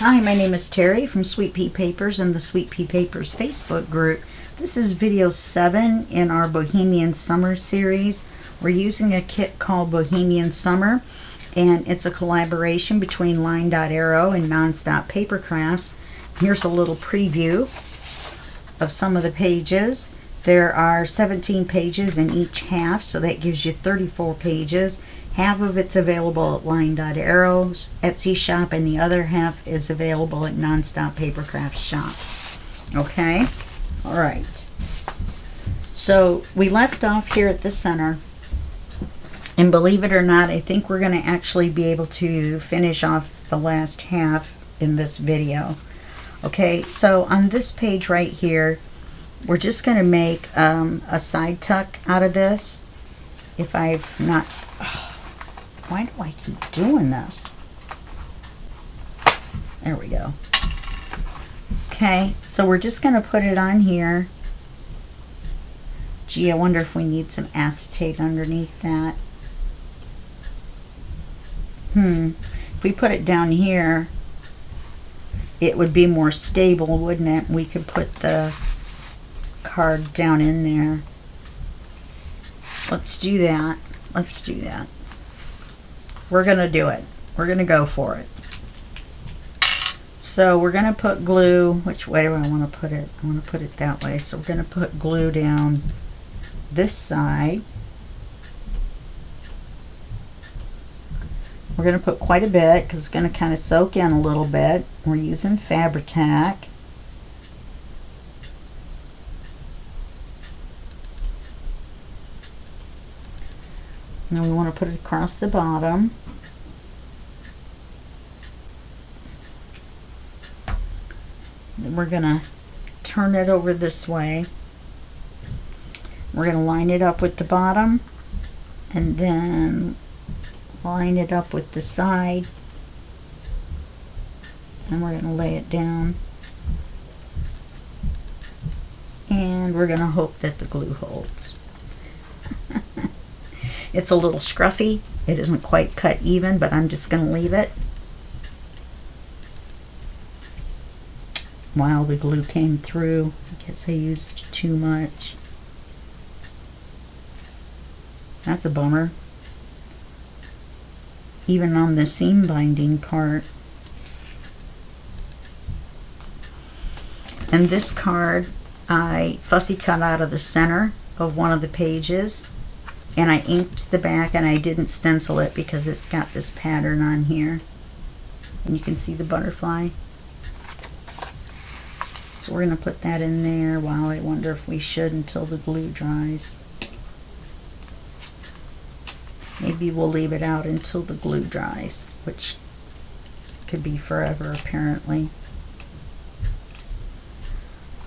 Hi, my name is Terry from Sweet Pea Papers and the Sweet Pea Papers Facebook group. This is video 7 in our Bohemian Summer series. We're using a kit called Bohemian Summer, and it's a collaboration between Line Dot Arrow and Nonstop Paper Crafts. Here's a little preview of some of the pages. There are 17 pages in each half, so that gives you 34 pages. Half of it's available at Line Dot Arrow's Etsy shop, and the other half is available at Nonstop Paper Crafts shop. Okay? Alright. So we left off here at the center, and believe it or not, I think we're going to actually be able to finish off the last half in this video. Okay, so on this page right here, we're just going to make a side tuck out of this. If I've not... why do I keep doing this? There we go. Okay, so we're just going to put it on here. Gee, I wonder if we need some acetate underneath that. If we put it down here, it would be more stable, wouldn't it? We could put the card down in there. Let's do that. Let's do that. We're going to do it. We're going to go for it. So we're going to put glue. Which way do I want to put it? I want to put it that way. So we're going to put glue down this side. We're going to put quite a bit because it's going to kind of soak in a little bit. We're using Fabri-Tac. And we want to put it across the bottom. Then we're going to turn it over this way. We're going to line it up with the bottom and then line it up with the side. And we're going to lay it down. And we're going to hope that the glue holds. It's a little scruffy. It isn't quite cut even, but I'm just going to leave it while the glue came through. I guess I used too much. That's a bummer. Even on the seam binding part. And this card I fussy cut out of the center of one of the pages. And I inked the back, and I didn't stencil it because it's got this pattern on here. And you can see the butterfly. So we're going to put that in there. Wow, I wonder if we should until the glue dries. Maybe we'll leave it out until the glue dries, which could be forever apparently.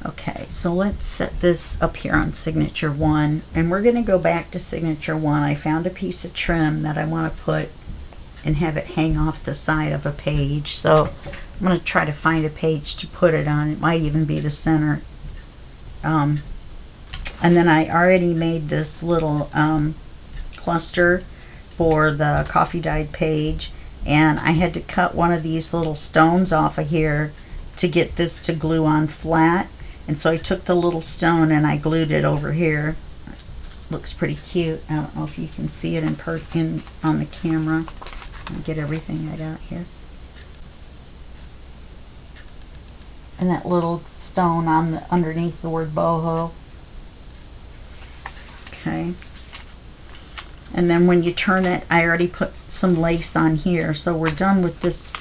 Okay, so let's set this up here on signature 1, and we're going to go back to signature 1. I found a piece of trim that I want to put and have it hang off the side of a page. So I'm going to try to find a page to put it on. It might even be the center. And then I already made this little cluster for the coffee dyed page, and I had to cut one of these little stones off of here to get this to glue on flat. And so I took the little stone and I glued it over here. Looks pretty cute. I don't know if you can see it in on the camera. Let me get everything I got here. And that little stone on the underneath the word boho. Okay. And then when you turn it, I already put some lace on here. So we're done with this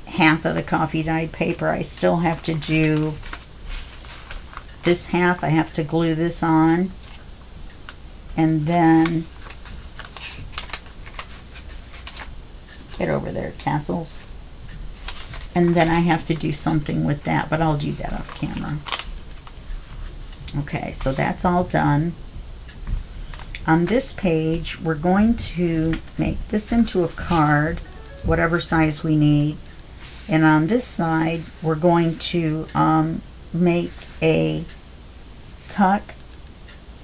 half of the coffee dyed paper. I still have to do this half. I have to glue this on, and then get over there, tassels, and then I have to do something with that, but I'll do that off camera. Okay, so that's all done. On this page, we're going to make this into a card, whatever size we need. And on this side, we're going to make a tuck,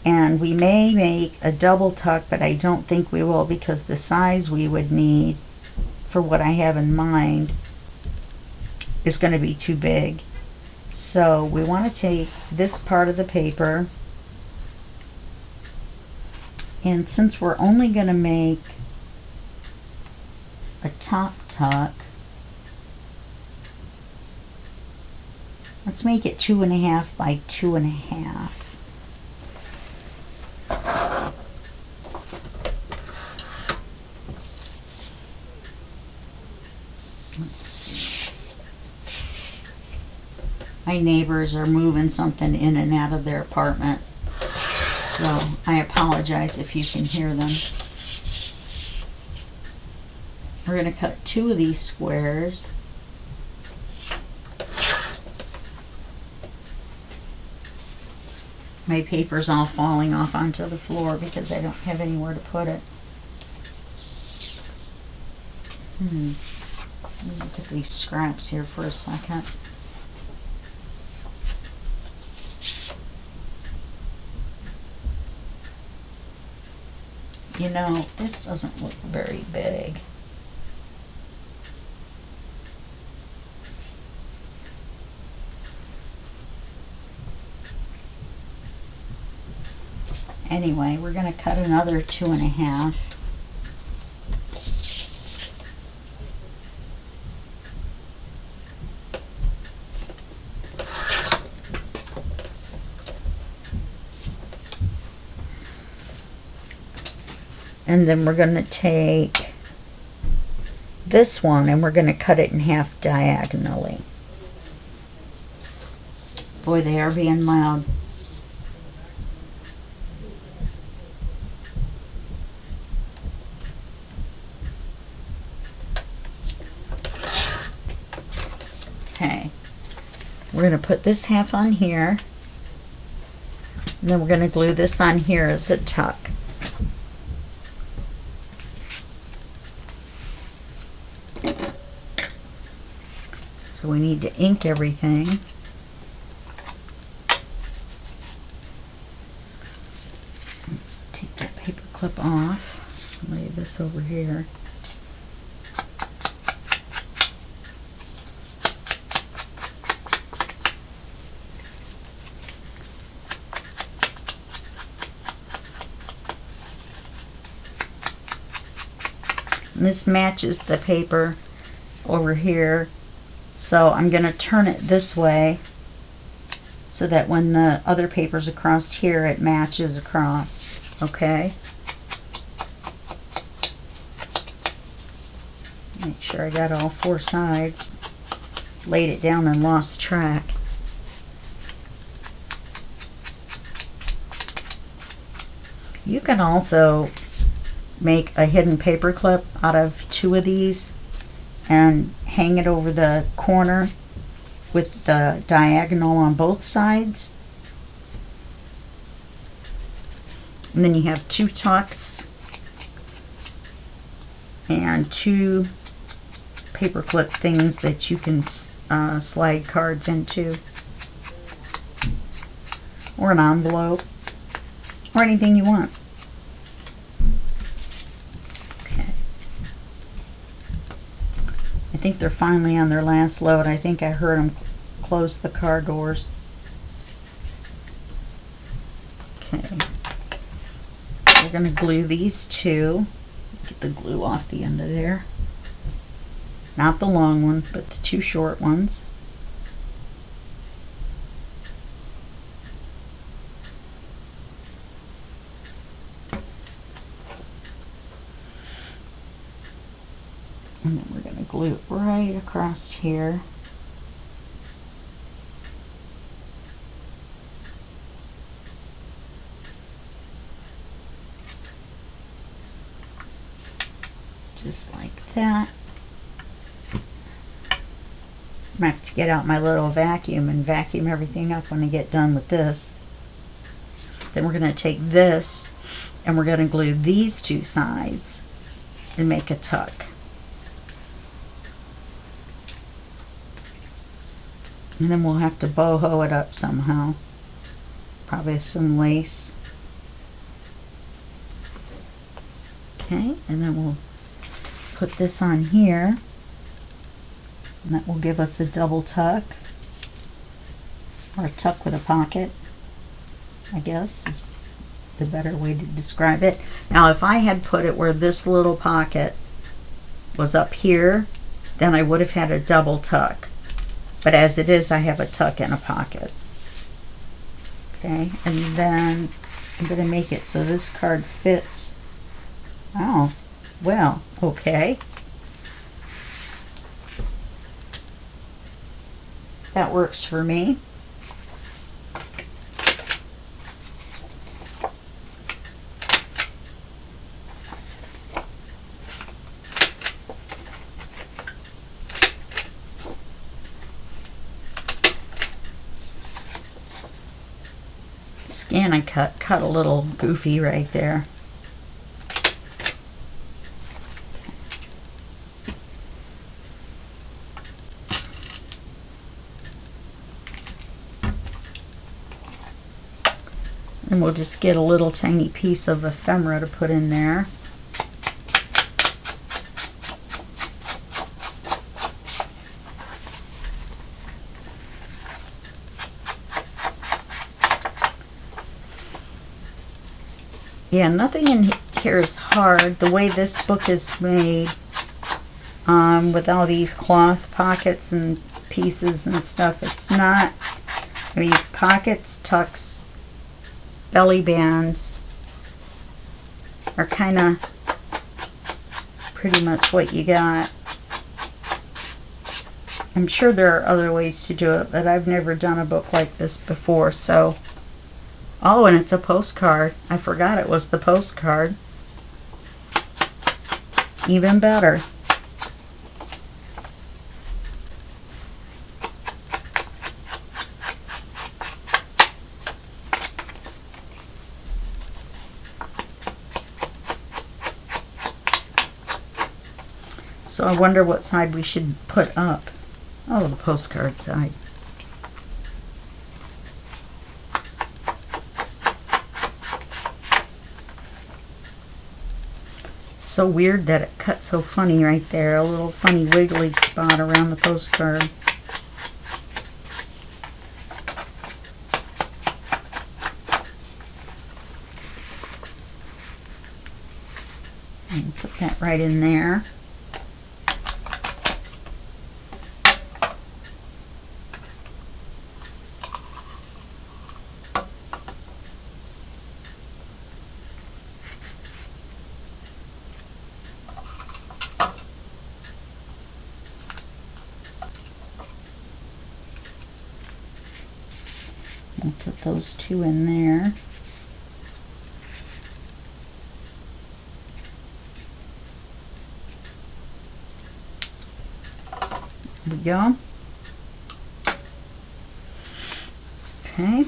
and we may make a double tuck, but I don't think we will because the size we would need for what I have in mind is going to be too big. So we want to take this part of the paper, and since we're only going to make a top tuck, let's make it 2.5 by 2.5. Let's see. My neighbors are moving something in and out of their apartment, so I apologize if you can hear them. We're going to cut 2 of these squares. My paper's all falling off onto the floor because I don't have anywhere to put it. Let me look at these scraps here for a second. You know, this doesn't look very big. Anyway, we're going to cut another 2.5. And then we're going to take this one and we're going to cut it in half diagonally. Boy, they are being loud. Okay, we're going to put this half on here, and then we're going to glue this on here as a tuck. So we need to ink everything. Take that paper clip off, lay this over here. And this matches the paper over here, so I'm going to turn it this way so that when the other paper's across here, it matches across. Okay? Make sure I got all 4 sides. Laid it down and lost track. You can also make a hidden paper clip out of 2 of these and hang it over the corner with the diagonal on both sides. And then you have 2 tucks and 2 paper clip things that you can slide cards into, or an envelope, or anything you want. I think they're finally on their last load. I think I heard them close the car doors. Okay. We're going to glue these 2. Get the glue off the end of there. Not the long one, but the 2 short ones. And then we're going to glue it right across here. Just like that. I'm going to have to get out my little vacuum and vacuum everything up when I get done with this. Then we're going to take this and we're going to glue these 2 sides and make a tuck. And then we'll have to boho it up somehow. Probably some lace. Okay, and then we'll put this on here. And that will give us a double tuck, or a tuck with a pocket, I guess is the better way to describe it. Now if I had put it where this little pocket was up here, then I would have had a double tuck. But as it is, I have a tuck and a pocket. Okay, and then I'm going to make it so this card fits. Oh, well, okay. That works for me. Scan and cut a little goofy right there. And we'll just get a little tiny piece of ephemera to put in there. Yeah, nothing in here is hard. The way this book is made, with all these cloth pockets and pieces and stuff, it's not, I mean, pockets, tucks, belly bands are kind of pretty much what you got. I'm sure there are other ways to do it, but I've never done a book like this before, so. Oh, and it's a postcard. I forgot it was the postcard. Even better. So I wonder what side we should put up. Oh, the postcard side. So weird that it cut so funny right there. A little funny wiggly spot around the postcard. And put that right in there. And put those two in there. There we go. Okay.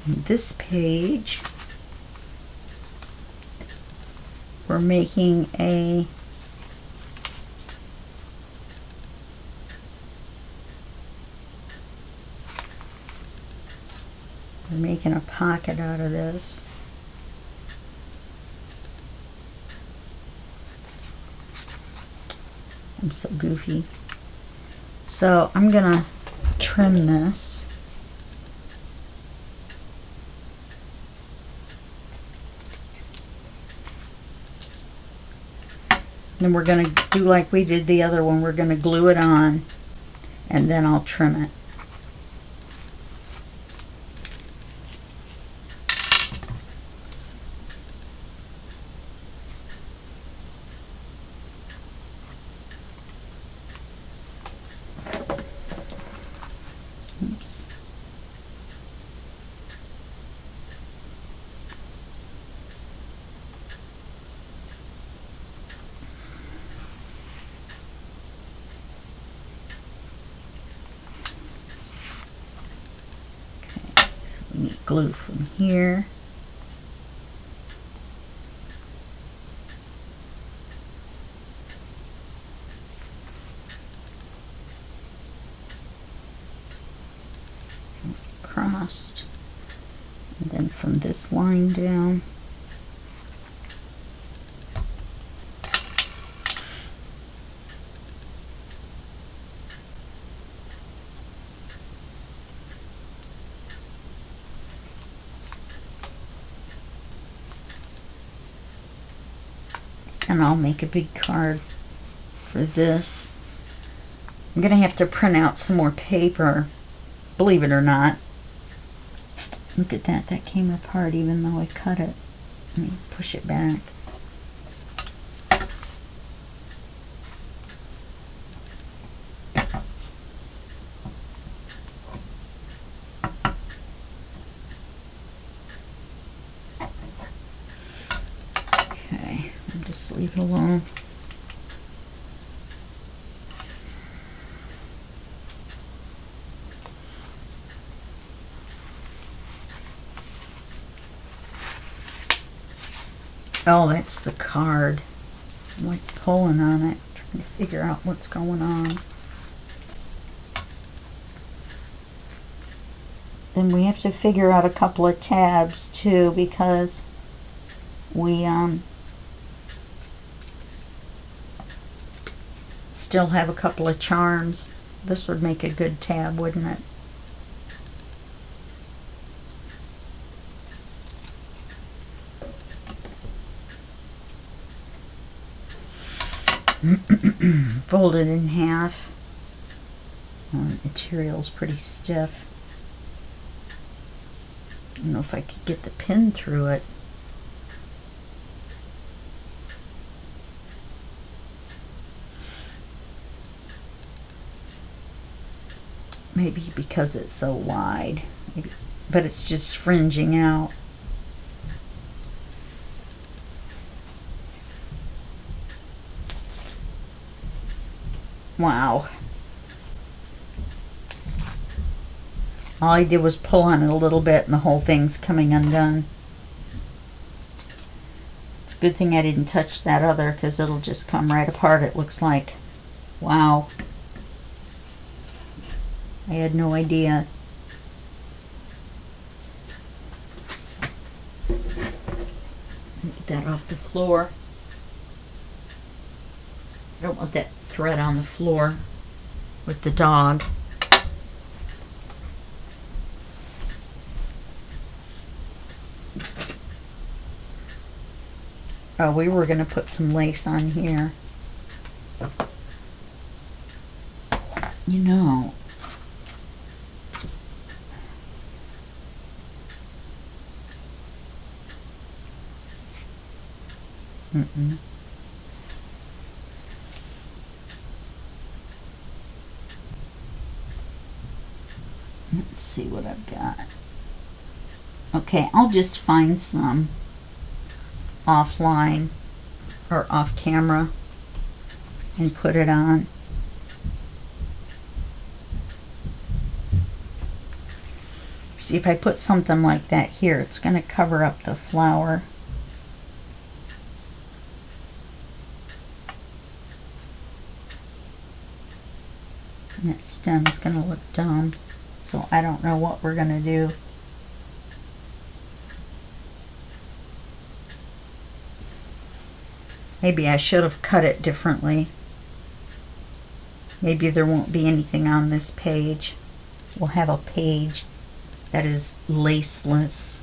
And this page, we're making a pocket out of this. I'm so goofy. So I'm gonna trim this. Then we're gonna do like we did the other one. We're gonna glue it on and then I'll trim it. Oops. Okay, so we need glue from here. Crossed, and then from this line down, And I'll make a big card for this. I'm going to have to print out some more paper, believe it or not. Look at that. That came apart even though I cut it. Let me push it back. Okay, I'll just leave it alone. Oh, that's the card. I'm like pulling on it, trying to figure out what's going on. Then we have to figure out a couple of tabs too, because we still have a couple of charms. This would make a good tab, wouldn't it? Fold it in half. Well, the material's pretty stiff. I don't know if I could get the pin through it. Maybe because it's so wide. Maybe, but it's just fringing out. Wow. All I did was pull on it a little bit and the whole thing's coming undone. It's a good thing I didn't touch that other, because it'll just come right apart, it looks like. Wow. I had no idea. Get that off the floor. I don't want that thread on the floor with the dog. Oh, we were going to put some lace on here. You know, Let's see what I've got. Okay, I'll just find some offline or off camera and put it on. See, if I put something like that here, it's going to cover up the flower. And that stem's going to look dumb. So I don't know what we're going to do. Maybe I should have cut it differently. Maybe there won't be anything on this page. We'll have a page that is laceless.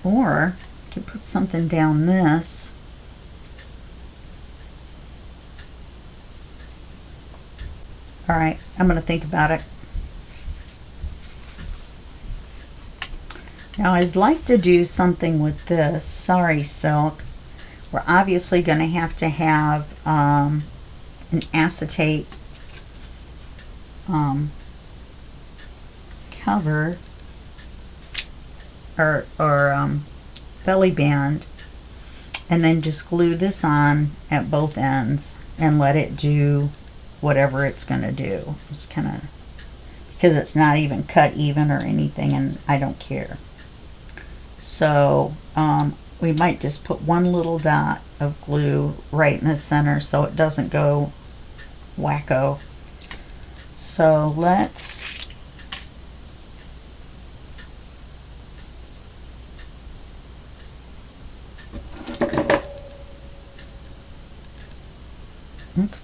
Or I could put something down this. Alright, I'm going to think about it. Now I'd like to do something with this Sorry Silk. We're obviously going to have an acetate cover or belly band, and then just glue this on at both ends and let it do whatever it's going to do. It's kind of, because it's not even cut even or anything, and I don't care. So we might just put one little dot of glue right in the center so it doesn't go wacko. So let's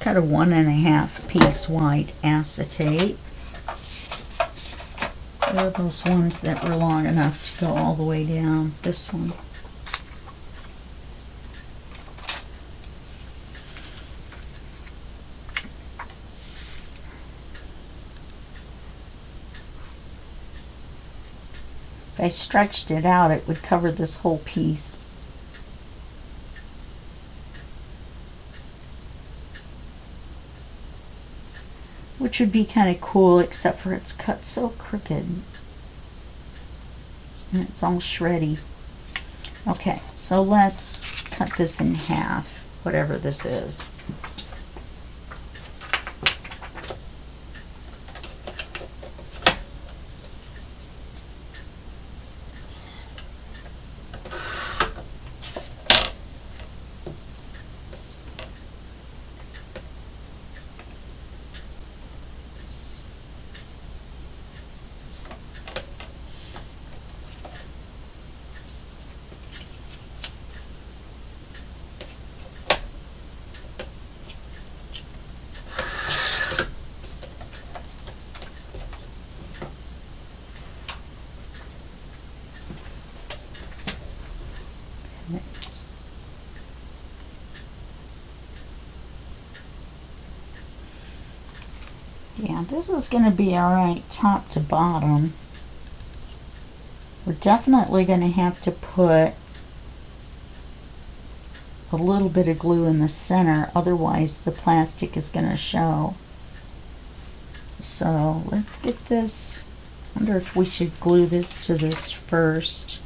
cut a 1.5 piece white acetate. Where are those ones that were long enough to go all the way down? This one. If I stretched it out, it would cover this whole piece. Which would be kind of cool, except for it's cut so crooked. And it's all shreddy. Okay, so let's cut this in half, whatever this is. Yeah, this is going to be alright top to bottom. We're definitely going to have to put a little bit of glue in the center, otherwise the plastic is going to show. So let's get this. I wonder if we should glue this to this first.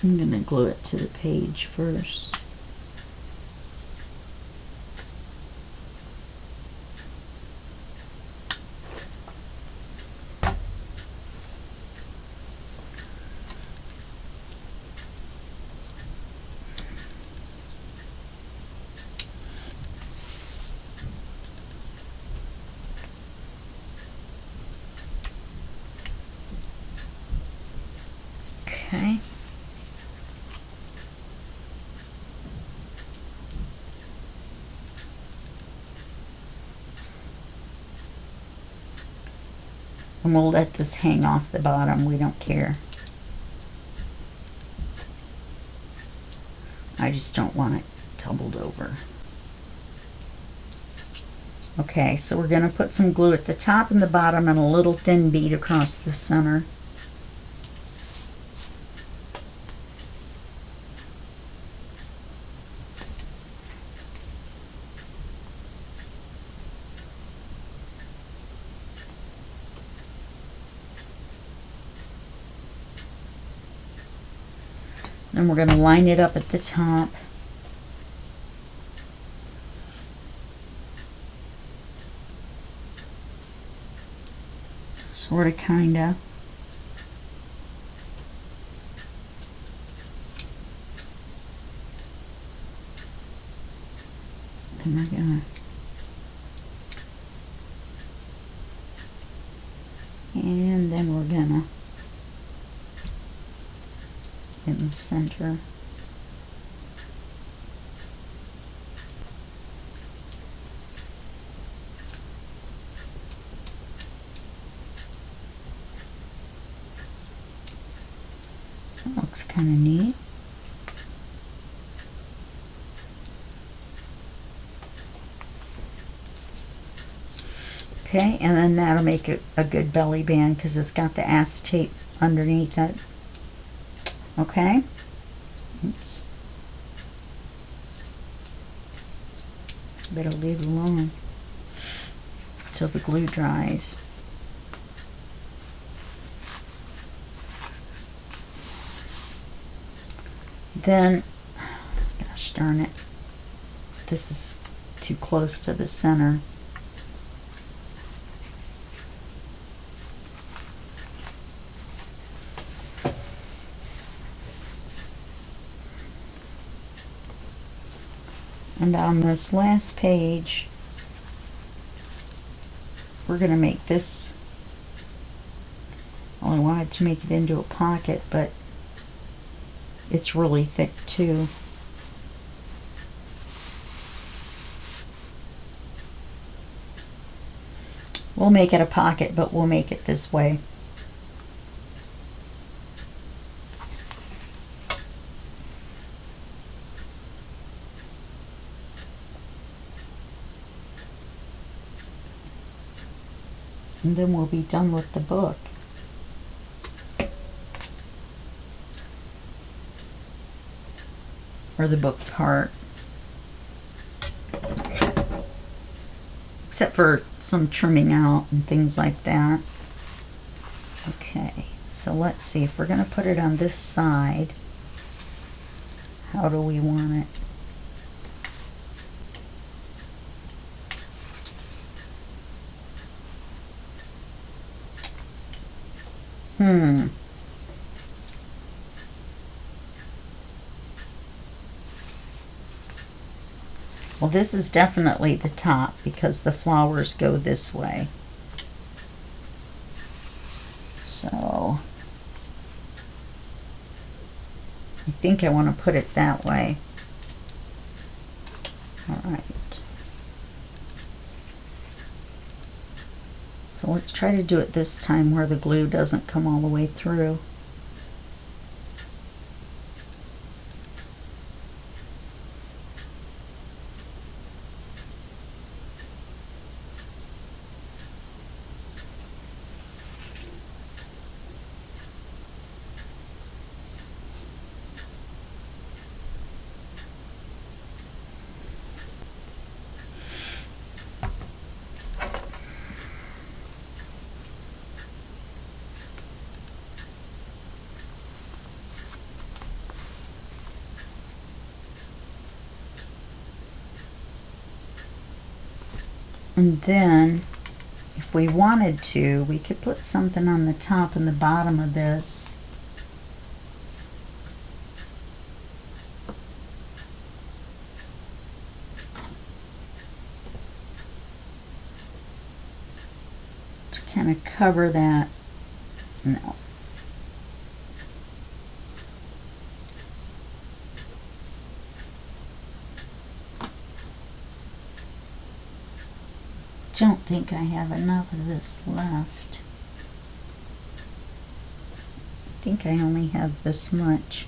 I'm going to glue it to the page first. Okay. And we'll let this hang off the bottom. We don't care. I just don't want it tumbled over. Okay, so we're going to put some glue at the top and the bottom and a little thin bead across the center. And we're going to line it up at the top. Sort of, kind of. Then we're going to... And then we're going to... in the center. That looks kind of neat. Okay, and then that'll make it a good belly band because it's got the acetate underneath it. Okay. Oops. Better leave it alone until the glue dries. Then, gosh darn it, this is too close to the center. And on this last page, we're going to make this, well, I wanted to make it into a pocket, but it's really thick too. We'll make it a pocket, but we'll make it this way. And then we'll be done with the book. Or the book part. Except for some trimming out and things like that. Okay, so let's see if we're going to put it on this side. How do we want it? Well, this is definitely the top because the flowers go this way. So I think I want to put it that way. All right. So let's try to do it this time where the glue doesn't come all the way through. And then, if we wanted to, we could put something on the top and the bottom of this. To kind of cover that. No. Don't think I have enough of this left. I think I only have this much.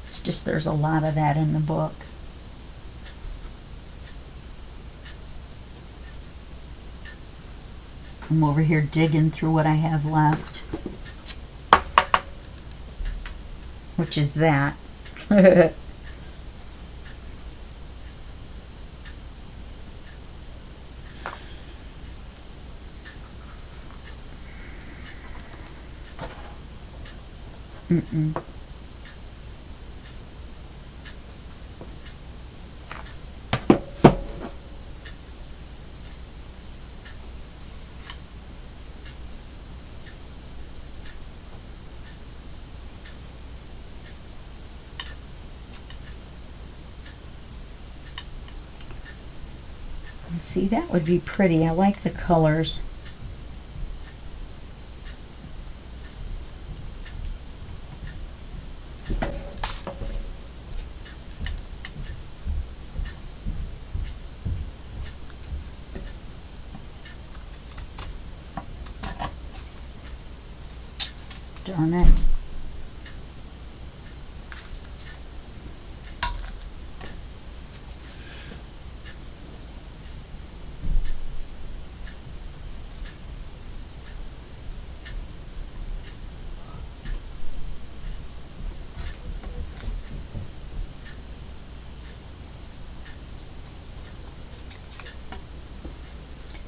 It's just there's a lot of that in the book. I'm over here digging through what I have left, which is that. See, that would be pretty. I like the colors. Darn it.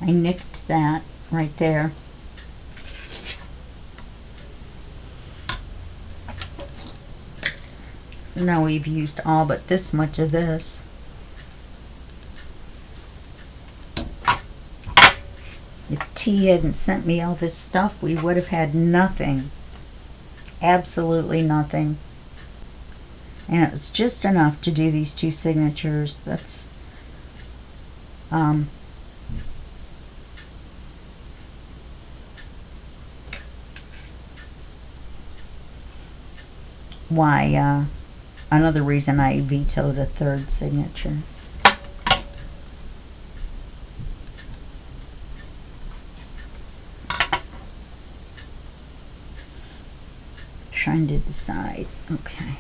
I nicked that right there. So now we've used all but this much of this. If T hadn't sent me all this stuff, we would have had nothing. Absolutely nothing. And it was just enough to do these two signatures. That's why another reason I vetoed a third signature. trying to decide. Okay.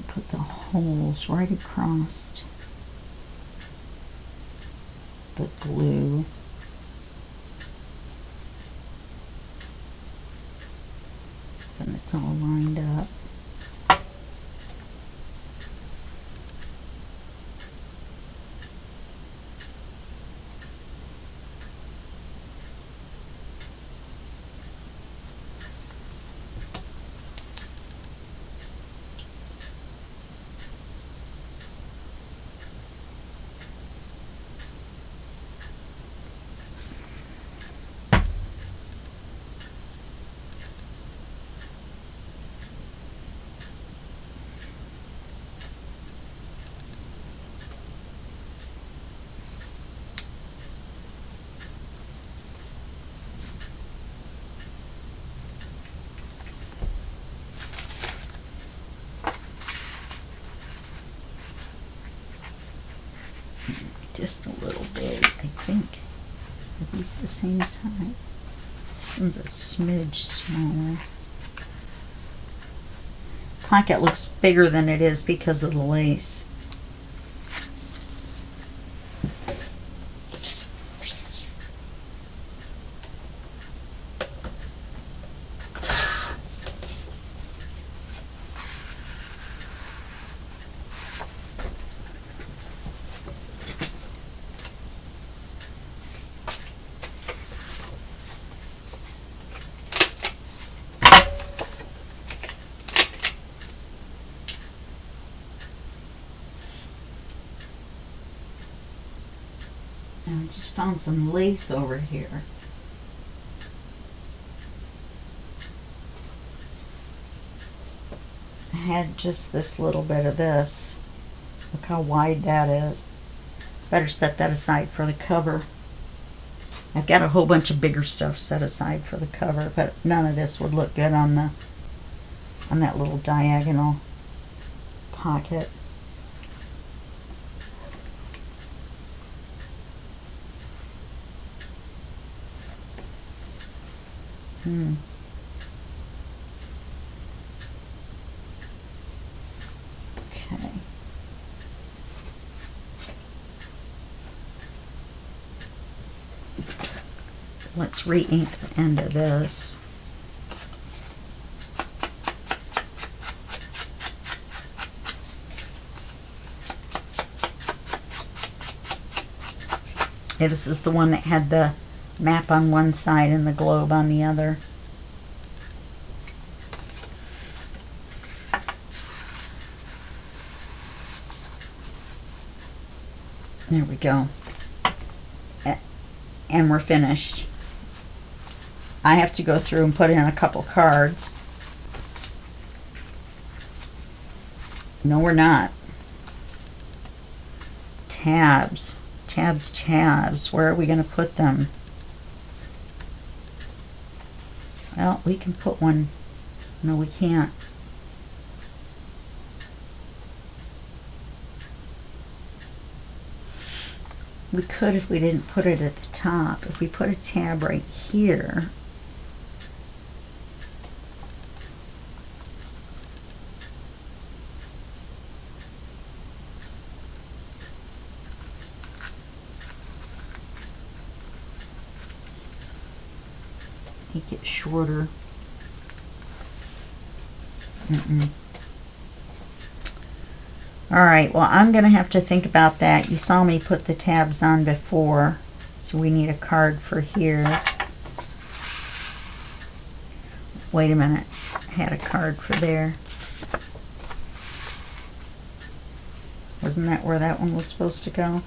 Put the holes right across the glue. And it's all lined up. Just a little bit, I think. At least the same size. This one's a smidge smaller. Pocket looks bigger than it is because of the lace. And I just found some lace over here. I had just this little bit of this. Look how wide that is. Better set that aside for the cover. I've got a whole bunch of bigger stuff set aside for the cover, but none of this would look good on that little diagonal pocket. Okay. Let's re-ink the end of this. Yeah, this is the one that had the map on one side and the globe on the other. There we go. And we're finished. I have to go through and put in a couple cards. No, we're not. Tabs. Tabs, tabs. Where are we going to put them? Well, we can put one. No, we can't. We could if we didn't put it at the top. If we put a tab right here, make it shorter. Alright, well, I'm going to have to think about that. You saw me put the tabs on before, so we need a card for here. Wait a minute. I had a card for there. Wasn't that where that one was supposed to go?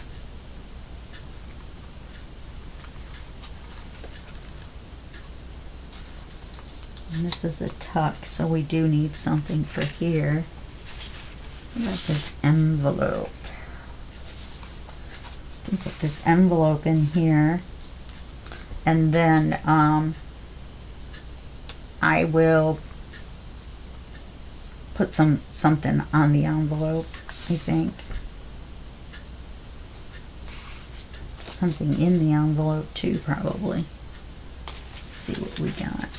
And this is a tuck, so we do need something for here. What about this envelope? Put this envelope in here, and then I will put something on the envelope, I think. Something in the envelope too, probably. Let's see what we got.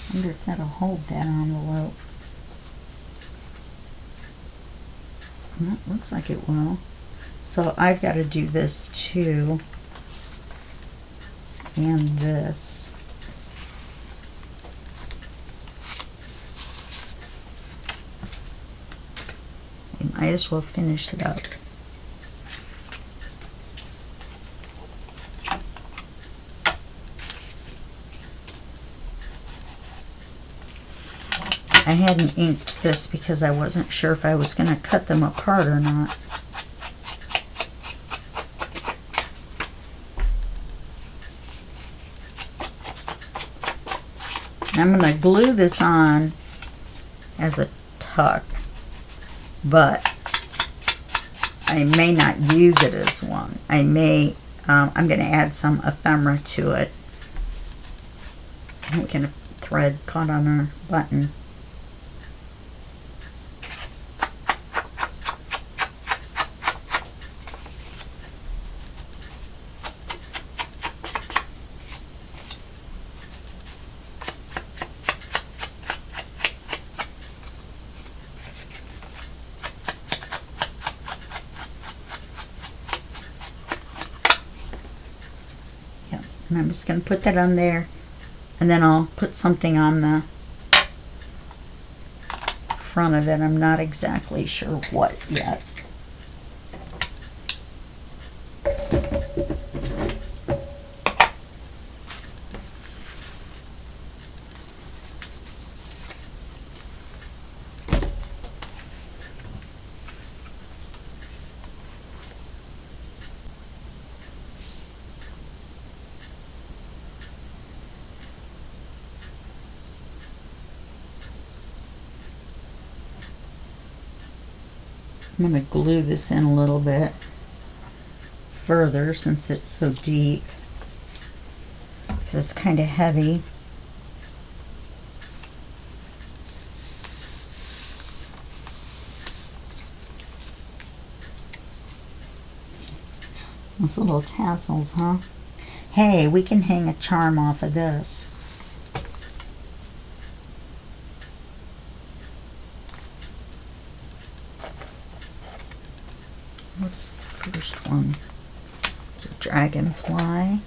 I wonder if that'll hold that envelope. Well, looks like it will. So I've got to do this too. And this. We might as well finish it up. I hadn't inked this because I wasn't sure if I was going to cut them apart or not. I'm going to glue this on as a tuck, but I may not use it as one. I may, I'm going to add some ephemera to it. I'm going to thread caught on our button. And I'm just going to put that on there, and then I'll put something on the front of it. I'm not exactly sure what yet. I'm going to glue this in a little bit further since it's so deep, because it's kind of heavy. Those little tassels, huh? Hey, we can hang a charm off of this. What's the first one? It's a dragonfly.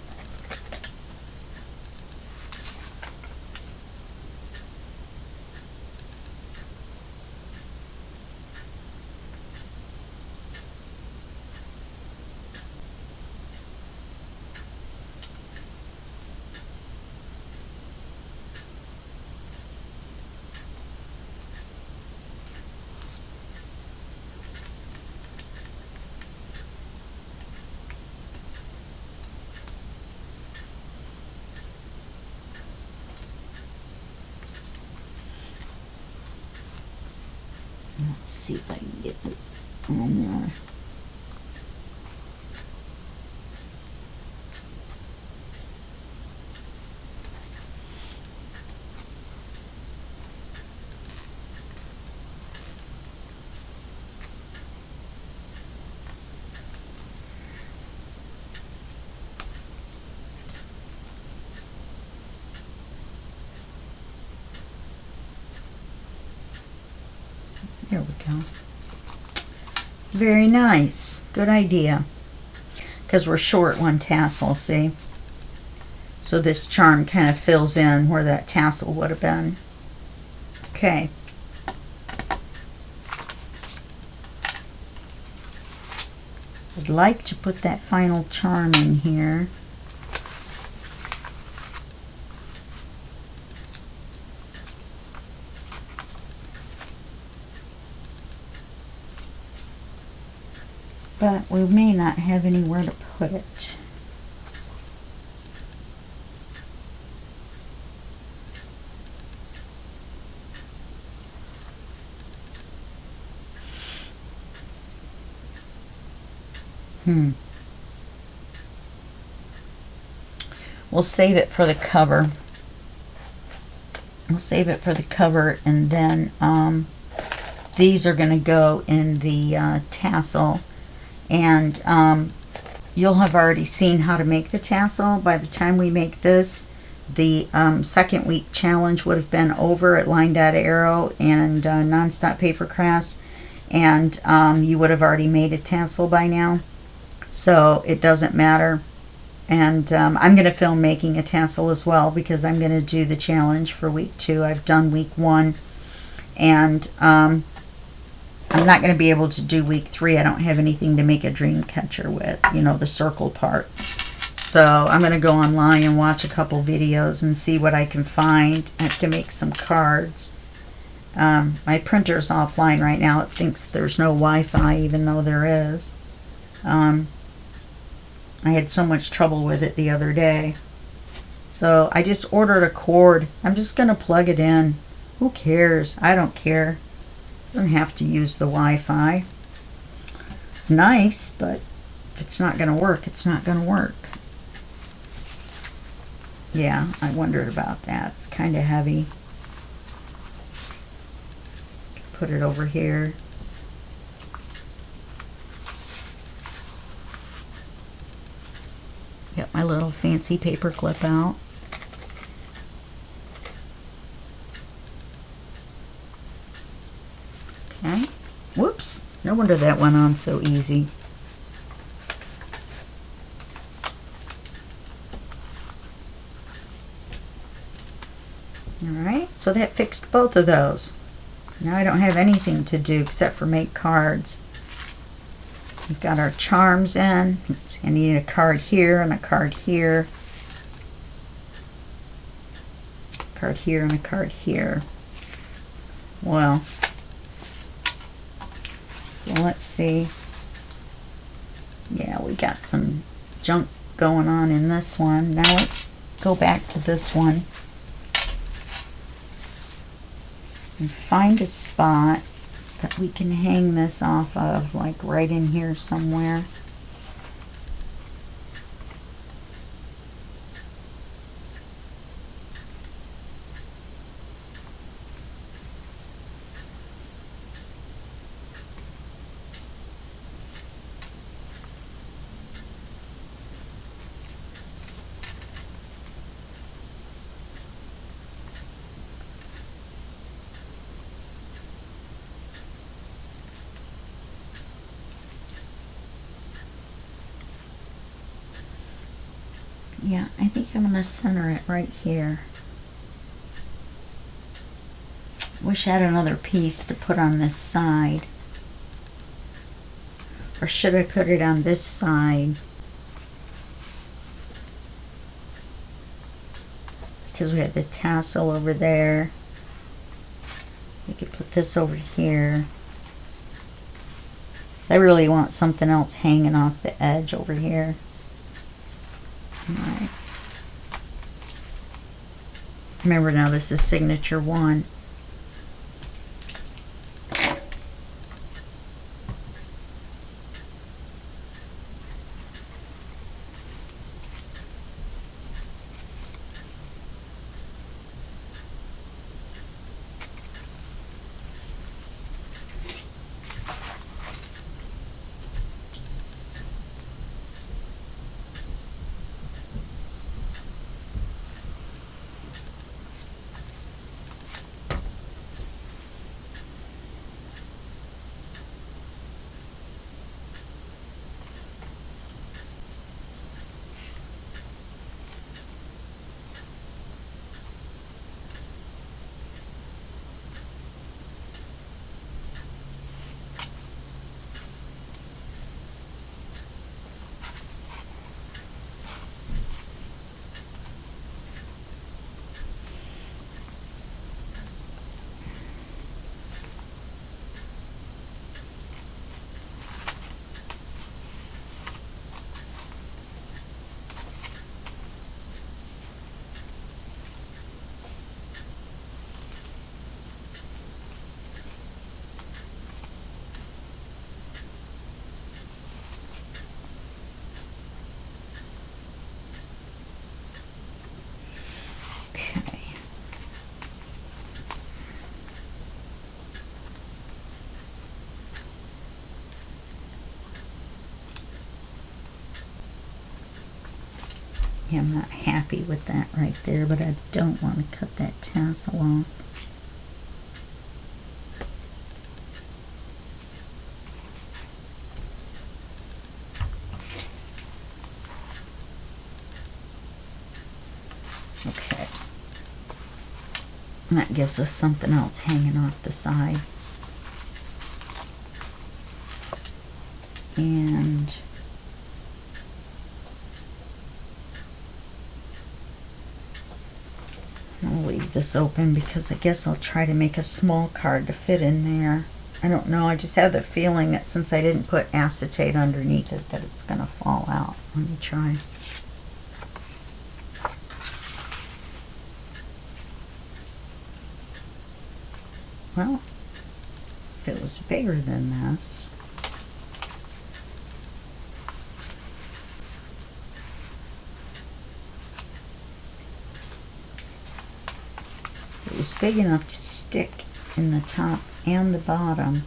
Let's see if I can get this on there. There we go. Very nice. Good idea. Because we're short one tassel, see? So this charm kind of fills in where that tassel would have been. Okay. I'd like to put that final charm in here. but we may not have anywhere to put it. We'll save it for the cover. We'll save it for the cover, and then these are going to go in the tassel, and you'll have already seen how to make the tassel. By the time we make this, the second week challenge would have been over at Line Dot Arrow and Nonstop Paper Crafts, and you would have already made a tassel by now, so it doesn't matter. And I'm going to film making a tassel as well, because I'm going to do the challenge for week 2. I've done week 1, and I'm not going to be able to do week 3. I don't have anything to make a dream catcher with, you know, the circle part. So I'm going to go online and watch a couple videos and see what I can find. I have to make some cards. My printer's offline right now. It thinks there's no Wi-Fi, even though there is. I had so much trouble with it the other day. So I just ordered a cord. I'm just going to plug it in. Who cares? I don't care. Doesn't have to use the Wi-Fi. It's nice, but if it's not going to work, it's not going to work. Yeah, I wondered about that. It's kind of heavy. Put it over here. Get my little fancy paper clip out. Okay. Whoops. No wonder that went on so easy. Alright, so that fixed both of those. Now I don't have anything to do except for make cards. We've got our charms in. I need a card here and a card here. A card here and a card here. Well, so let's see. Yeah, we got some junk going on in this one. Now let's go back to this one and find a spot that we can hang this off of, like right in here somewhere. Yeah, I think I'm going to center it right here. Wish I had another piece to put on this side. Or should I put it on this side? Because we had the tassel over there. We could put this over here. I really want something else hanging off the edge over here. Alright. Remember now, this is signature 1. Yeah, I'm not happy with that right there, but I don't want to cut that tassel off. Okay. And that gives us something else hanging off the side. And I'll leave this open because I guess I'll try to make a small card to fit in there. I don't know, I just have the feeling that since I didn't put acetate underneath it that it's going to fall out. Let me try. Well, if it was bigger than this. It was big enough to stick in the top and the bottom.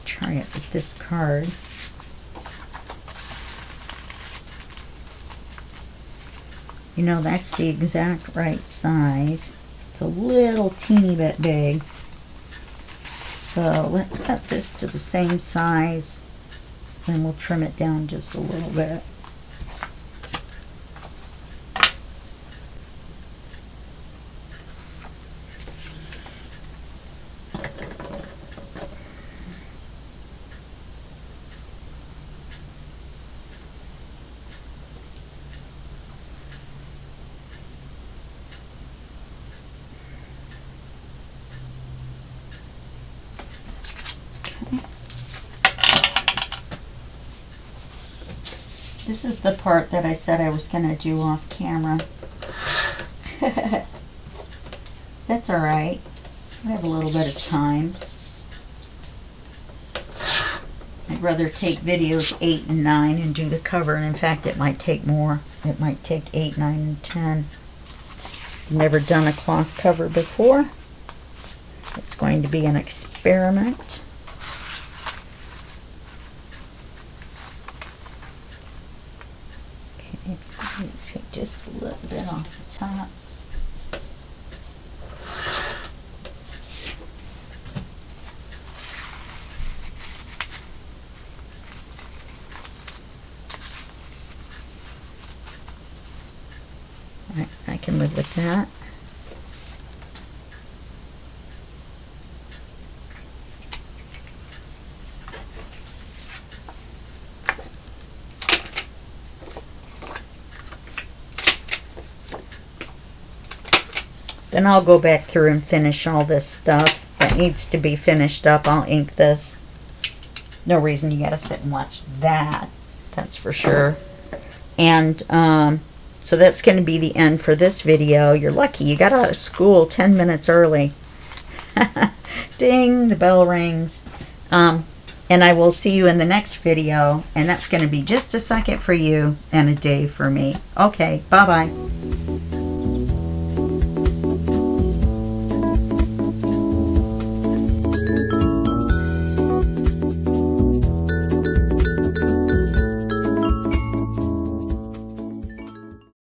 Try it with this card. You know, that's the exact right size. It's a little teeny bit big. So let's cut this to the same size, and we'll trim it down just a little bit. This is the part that I said I was going to do off camera. That's alright. I have a little bit of time. I'd rather take videos 8 and 9 and do the cover, and in fact it might take more. It might take 8, 9, and 10. Never done a cloth cover before. It's going to be an experiment. Take just a little bit off the top. Alright, I can live with that. Then I'll go back through and finish all this stuff that needs to be finished up. I'll ink this. No reason you gotta sit and watch that. That's for sure. And so that's going to be the end for this video. You're lucky you got out of school 10 minutes early. Ding, the bell rings. And I will see you in the next video. And that's going to be just a second for you and a day for me. Okay, bye-bye.